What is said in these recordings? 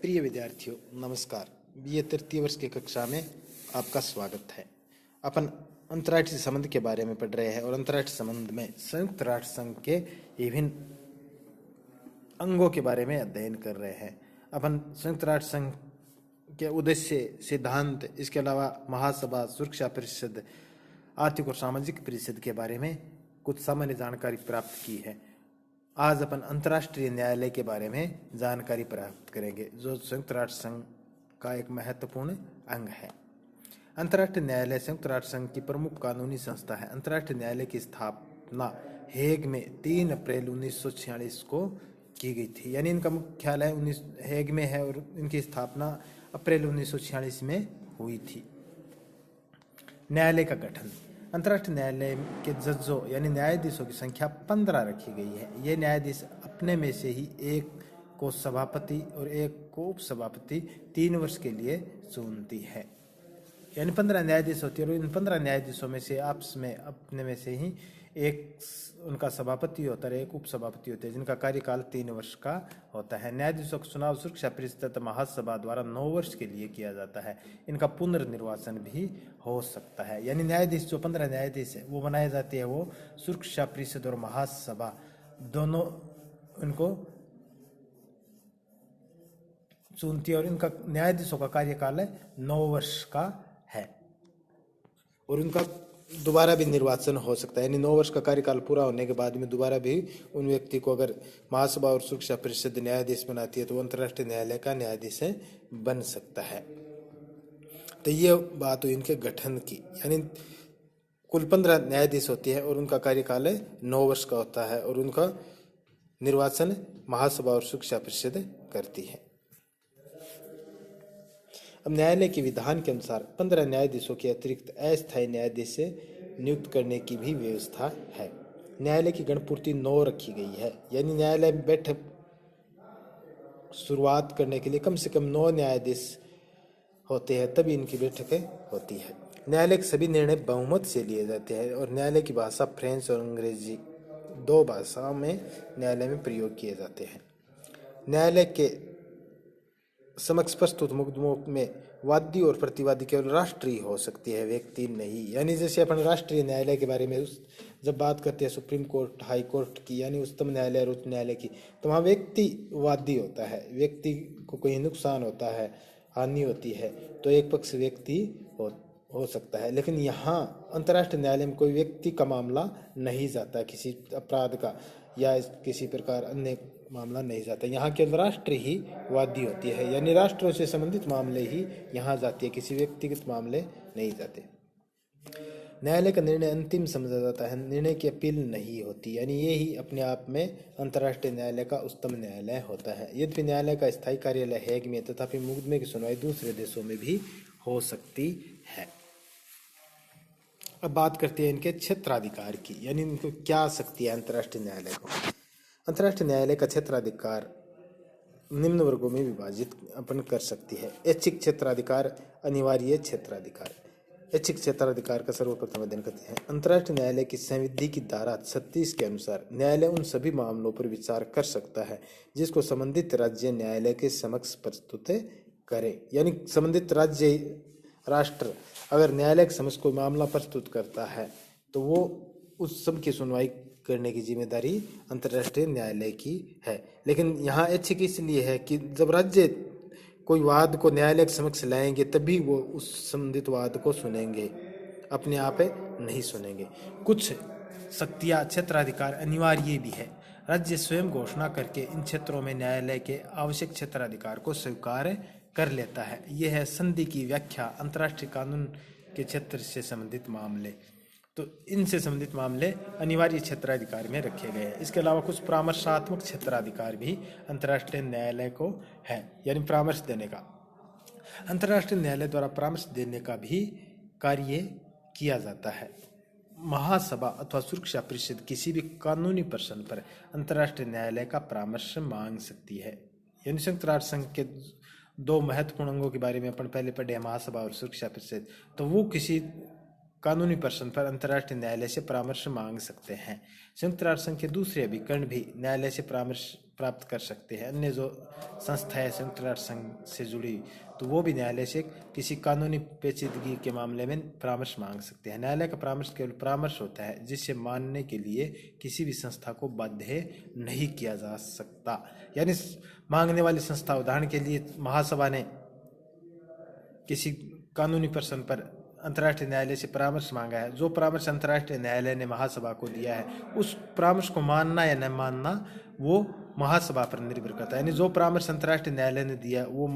प्रिय विद्यार्थियों नमस्कार। बीए तृतीय वर्ष की कक्षा में आपका स्वागत है। अपन अंतर्राष्ट्रीय संबंध के बारे में पढ़ रहे हैं और अंतर्राष्ट्रीय संबंध में संयुक्त राष्ट्र संघ के विभिन्न अंगों के बारे में अध्ययन कर रहे हैं। अपन संयुक्त राष्ट्र संघ के उद्देश्य, सिद्धांत, इसके अलावा महासभा, सुरक्षा परिषद, आर्थिक और सामाजिक परिषद के बारे में कुछ सामान्य जानकारी प्राप्त की है। आज अपन अंतर्राष्ट्रीय न्यायालय के बारे में जानकारी प्राप्त करेंगे, जो संयुक्त राष्ट्र संघ का एक महत्वपूर्ण अंग है। अंतर्राष्ट्रीय न्यायालय संयुक्त राष्ट्र संघ की प्रमुख कानूनी संस्था है। अंतर्राष्ट्रीय न्यायालय की स्थापना हेग में 3 अप्रैल 1946 को की गई थी। यानी इनका मुख्यालय हेग में है और इनकी स्थापना अप्रैल 1946 में हुई थी। न्यायालय का गठन। अंतर्राष्ट्रीय न्यायालय के जजों यानी न्यायाधीशों की संख्या 15 रखी गई है। ये न्यायाधीश अपने में से ही एक को सभापति और एक को उपसभापति 3 वर्ष के लिए चुनती है। यानी 15 न्यायाधीश होती है और इन 15 न्यायाधीशों में से आपस में अपने में से ही एक उनका सभापति होता है, एक उपसभापति होते हैं, जिनका कार्यकाल 3 वर्ष का होता है। न्यायाधीशों का चुनाव सुरक्षा परिषद महासभा द्वारा 9 वर्ष के लिए किया जाता है। इनका पुनर्निर्वाचन भी हो सकता है। यानी न्यायाधीश जो 15 न्यायाधीश है वो बनाए जाते हैं, वो सुरक्षा परिषद और महासभा दोनों उनको चुनती है और इनका न्यायाधीशों का कार्यकाल 9 वर्ष का है और उनका दोबारा भी निर्वाचन हो सकता है। यानी 9 वर्ष का कार्यकाल पूरा होने के बाद में दोबारा भी उन व्यक्ति को अगर महासभा और सुरक्षा परिषद न्यायाधीश बनाती है तो वो अंतर्राष्ट्रीय न्यायालय का न्यायाधीश बन सकता है। तो ये बात हुई इनके गठन की। यानी कुल 15 न्यायाधीश होती है और उनका कार्यकाल 9 वर्ष का होता है और उनका निर्वाचन महासभा और सुरक्षा परिषद करती है। अब न्यायालय के विधान के अनुसार 15 न्यायाधीशों के अतिरिक्त अस्थायी न्यायाधीश नियुक्त करने की भी व्यवस्था है। न्यायालय की गणपूर्ति 9 रखी गई है। यानी न्यायालय में बैठक शुरुआत करने के लिए कम से कम 9 न्यायाधीश होते हैं, तभी इनकी बैठकें होती है। न्यायालय के सभी निर्णय बहुमत से लिए जाते हैं और न्यायालय की भाषा फ्रेंच और अंग्रेजी 2 भाषाओं में न्यायालय में प्रयोग किए जाते हैं। न्यायालय के समक्ष प्रस्तुत मुकदमों में वादी और प्रतिवादी केवल राष्ट्रीय हो सकती है, व्यक्ति नहीं। यानी जैसे अपन राष्ट्रीय न्यायालय के बारे में जब बात करते हैं सुप्रीम कोर्ट, हाई कोर्ट की, यानी उच्चतम न्यायालय और उच्च न्यायालय की, तो वहाँ व्यक्तिवादी होता है। व्यक्ति को कोई नुकसान होता है, हानि होती है, तो एक पक्ष व्यक्ति हो सकता है। लेकिन यहाँ अंतर्राष्ट्रीय न्यायालय में कोई व्यक्ति का मामला नहीं जाता, किसी अपराध का या किसी प्रकार अन्य मामला नहीं जाता। यहाँ केवल राष्ट्र ही वादी होती है। यानी राष्ट्रों से संबंधित मामले ही यहाँ जाती है, किसी व्यक्तिगत मामले नहीं जाते। न्यायालय का निर्णय अंतिम समझा जाता है, निर्णय की अपील नहीं होती। यानी ये ही अपने आप में अंतर्राष्ट्रीय न्यायालय का उच्चतम न्यायालय होता है। यद्यपि न्यायालय का स्थायी कार्यालय हेग में, तथापि मुकदमे की सुनवाई दूसरे देशों में भी हो सकती है। अब बात करते हैं इनके क्षेत्राधिकार की, यानी इनको क्या शक्ति है अंतर्राष्ट्रीय न्यायालय को। अंतर्राष्ट्रीय न्यायालय का क्षेत्राधिकार निम्न वर्गों में विभाजित अपन कर सकती है। ऐच्छिक क्षेत्राधिकार, अनिवार्य क्षेत्राधिकार। ऐच्छिक क्षेत्राधिकार का सर्वप्रथम अध्ययन करते हैं। अंतर्राष्ट्रीय न्यायालय की संविधि की धारा 36 के अनुसार न्यायालय उन सभी मामलों पर विचार कर सकता है जिसको संबंधित राज्य न्यायालय के समक्ष प्रस्तुत करे। यानी संबंधित राष्ट्र अगर न्यायालय के समक्ष कोई मामला प्रस्तुत करता है तो वो उस सब की सुनवाई करने की जिम्मेदारी अंतर्राष्ट्रीय न्यायालय की है। लेकिन यहाँ ऐच्छिक इसलिए है कि जब राज्य कोई वाद को न्यायालय के समक्ष लाएंगे तभी वो उस संबंधित वाद को सुनेंगे, अपने आप नहीं सुनेंगे। कुछ शक्तियाँ क्षेत्राधिकार अनिवार्य भी है। राज्य स्वयं घोषणा करके इन क्षेत्रों में न्यायालय के आवश्यक क्षेत्राधिकार को स्वीकार कर लेता है। यह है संधि की व्याख्या। अंतर्राष्ट्रीय कानून के क्षेत्र से संबंधित मामले, तो इनसे संबंधित मामले अनिवार्य क्षेत्राधिकार में रखे गए हैं। इसके अलावा कुछ परामर्शात्मक क्षेत्राधिकार भी अंतर्राष्ट्रीय न्यायालय को है, यानी परामर्श देने का। अंतर्राष्ट्रीय न्यायालय द्वारा परामर्श देने का भी कार्य किया जाता है। महासभा अथवा सुरक्षा परिषद किसी भी कानूनी प्रश्न पर अंतर्राष्ट्रीय न्यायालय का परामर्श मांग सकती है। यानी संयुक्त राष्ट्र संघ के 2 महत्वपूर्ण अंगों के बारे में अपन पहले पढ़े, महासभा और सुरक्षा परिषद। तो वो किसी कानूनी प्रश्न पर अंतर्राष्ट्रीय न्यायालय से परामर्श मांग सकते हैं। संयुक्त राष्ट्र संघ के दूसरे अभिकरण भी न्यायालय से परामर्श प्राप्त कर सकते हैं। अन्य जो संस्थाएं संयुक्त राष्ट्र संघ से जुड़ी, तो वो भी न्यायालय से किसी कानूनी पेचीदगी के मामले में परामर्श मांग सकते हैं। न्यायालय का परामर्श केवल परामर्श होता है, जिसे मानने के लिए किसी भी संस्था को बाध्य नहीं किया जा सकता। यानी मांगने वाली संस्था, उदाहरण के लिए महासभा ने किसी कानूनी प्रश्न पर अंतर्राष्ट्रीय न्यायालय से परामर्श मांगा है, जो परामर्श अंतर्राष्ट्रीय न्यायालय ने महासभा को दिया है, उस परामर्श को मानना या न मानना वो महासभा पर निर्भर करता है। यानी जो परामर्श अंतर्राष्ट्रीय न्यायालय ने दिया, वो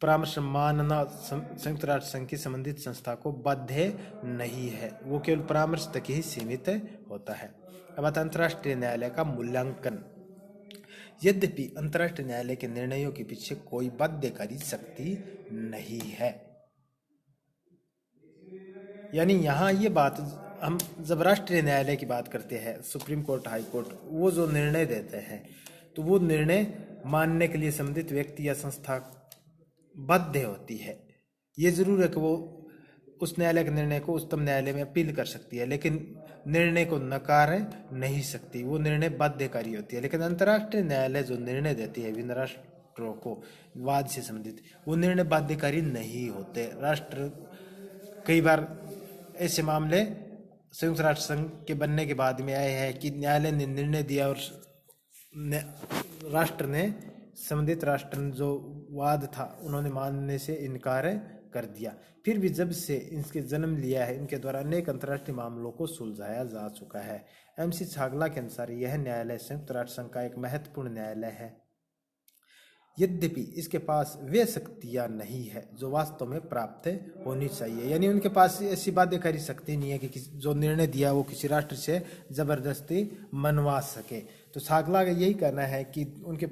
परामर्श मानना संयुक्त राष्ट्र संघ की संबंधित संस्था को बाध्य नहीं है, वो केवल परामर्श तक ही सीमित होता है। अब आता है अंतर्राष्ट्रीय न्यायालय का मूल्यांकन। यद्यपि अंतर्राष्ट्रीय न्यायालय के निर्णयों के पीछे कोई बाध्यकारी शक्ति नहीं है। यानी यहाँ ये बात, हम जब राष्ट्रीय न्यायालय की बात करते हैं, सुप्रीम कोर्ट, हाई कोर्ट, वो जो निर्णय देते हैं, तो वो निर्णय मानने के लिए संबंधित व्यक्ति या संस्था बाध्य होती है। ये जरूर है कि वो उस न्यायालय के निर्णय को उच्चतम न्यायालय में अपील कर सकती है, लेकिन निर्णय को नकार नहीं सकती, वो निर्णय बाध्यकारी होती है। लेकिन अंतर्राष्ट्रीय न्यायालय जो निर्णय देती है विभिन्न राष्ट्रों को वाद से संबंधित, वो निर्णय बाध्यकारी नहीं होते। राष्ट्र कई बार ऐसे मामले संयुक्त राष्ट्र संघ के बनने के बाद में आए हैं कि न्यायालय ने निर्णय दिया और राष्ट्र ने, संबंधित राष्ट्र ने जो वाद था उन्होंने मानने से इनकार कर दिया। फिर भी जब से इनके जन्म लिया है, इनके द्वारा अनेक अंतर्राष्ट्रीय मामलों को सुलझाया जा चुका है। MC छागला के अनुसार यह न्यायालय संयुक्त राष्ट्र संघ का एक महत्वपूर्ण न्यायालय है, यद्यपि इसके पास वे शक्तियां नहीं है जो वास्तव में प्राप्त होनी चाहिए। यानी उनके पास ऐसी बाध्यकारी शक्ति नहीं है कि जो निर्णय दिया वो किसी राष्ट्र से जबरदस्ती मनवा सके। तो छागला का यही कहना है कि उनके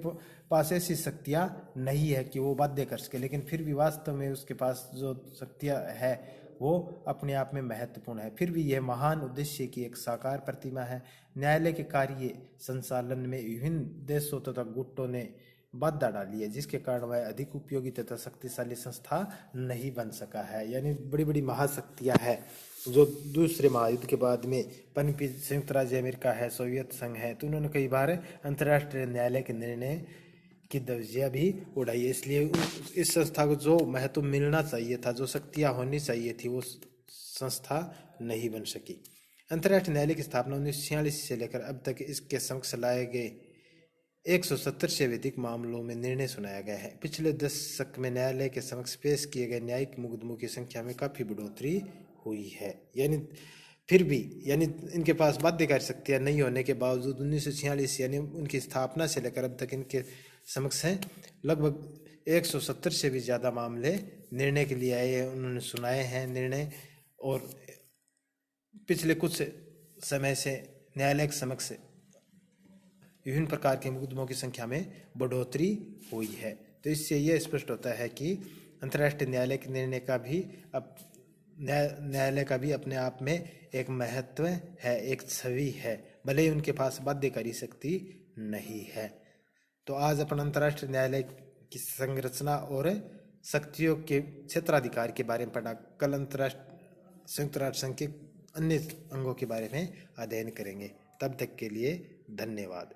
पास ऐसी शक्तियां नहीं है कि वो बाध्य कर सके, लेकिन फिर भी वास्तव में उसके पास जो शक्तियां है वो अपने आप में महत्वपूर्ण है। फिर भी यह महान उद्देश्य की एक साकार प्रतिमा है। न्यायालय के कार्य संचालन में विभिन्न देशों तथा गुटों ने बाधा डाली है, जिसके कारण वह अधिक उपयोगी तथा शक्तिशाली संस्था नहीं बन सका है। यानी बड़ी बड़ी महाशक्तियां हैं जो दूसरे महायुद्ध के बाद में पनपी, संयुक्त राज्य अमेरिका है, सोवियत संघ है, तो उन्होंने कई बार अंतर्राष्ट्रीय न्यायालय के निर्णय की धज्जियां भी उड़ाई है। इसलिए इस संस्था को जो महत्व मिलना चाहिए था, जो शक्तियां होनी चाहिए थी, वो संस्था नहीं बन सकी। अंतर्राष्ट्रीय न्यायालय की स्थापना 1946 से लेकर अब तक इसके समक्ष लाए गए 170 से अधिक मामलों में निर्णय सुनाया गया है। पिछले दशक में न्यायालय के समक्ष पेश किए गए न्यायिक मुकदमों की संख्या में काफी बढ़ोतरी हुई है। यानी फिर भी इनके पास बाध्यकारी शक्तियां नहीं होने के बावजूद 1946 यानी उनकी स्थापना से लेकर अब तक इनके समक्ष हैं लगभग 170 से भी ज़्यादा मामले निर्णय के लिए आए हैं, उन्होंने सुनाए हैं निर्णय। और पिछले कुछ समय से न्यायालय के समक्ष विभिन्न प्रकार के मुकदमों की संख्या में बढ़ोतरी हुई है। तो इससे यह स्पष्ट होता है कि अंतर्राष्ट्रीय न्यायालय के निर्णय का भी न्यायालय का भी अपने आप में एक महत्व है, एक छवि है, भले ही उनके पास बाध्यकारी शक्ति नहीं है। तो आज अपन अंतर्राष्ट्रीय न्यायालय की संरचना और शक्तियों के क्षेत्राधिकार के बारे में पढ़ा। कल संयुक्त राष्ट्र संघ के अन्य अंगों के बारे में अध्ययन करेंगे। तब तक के लिए धन्यवाद।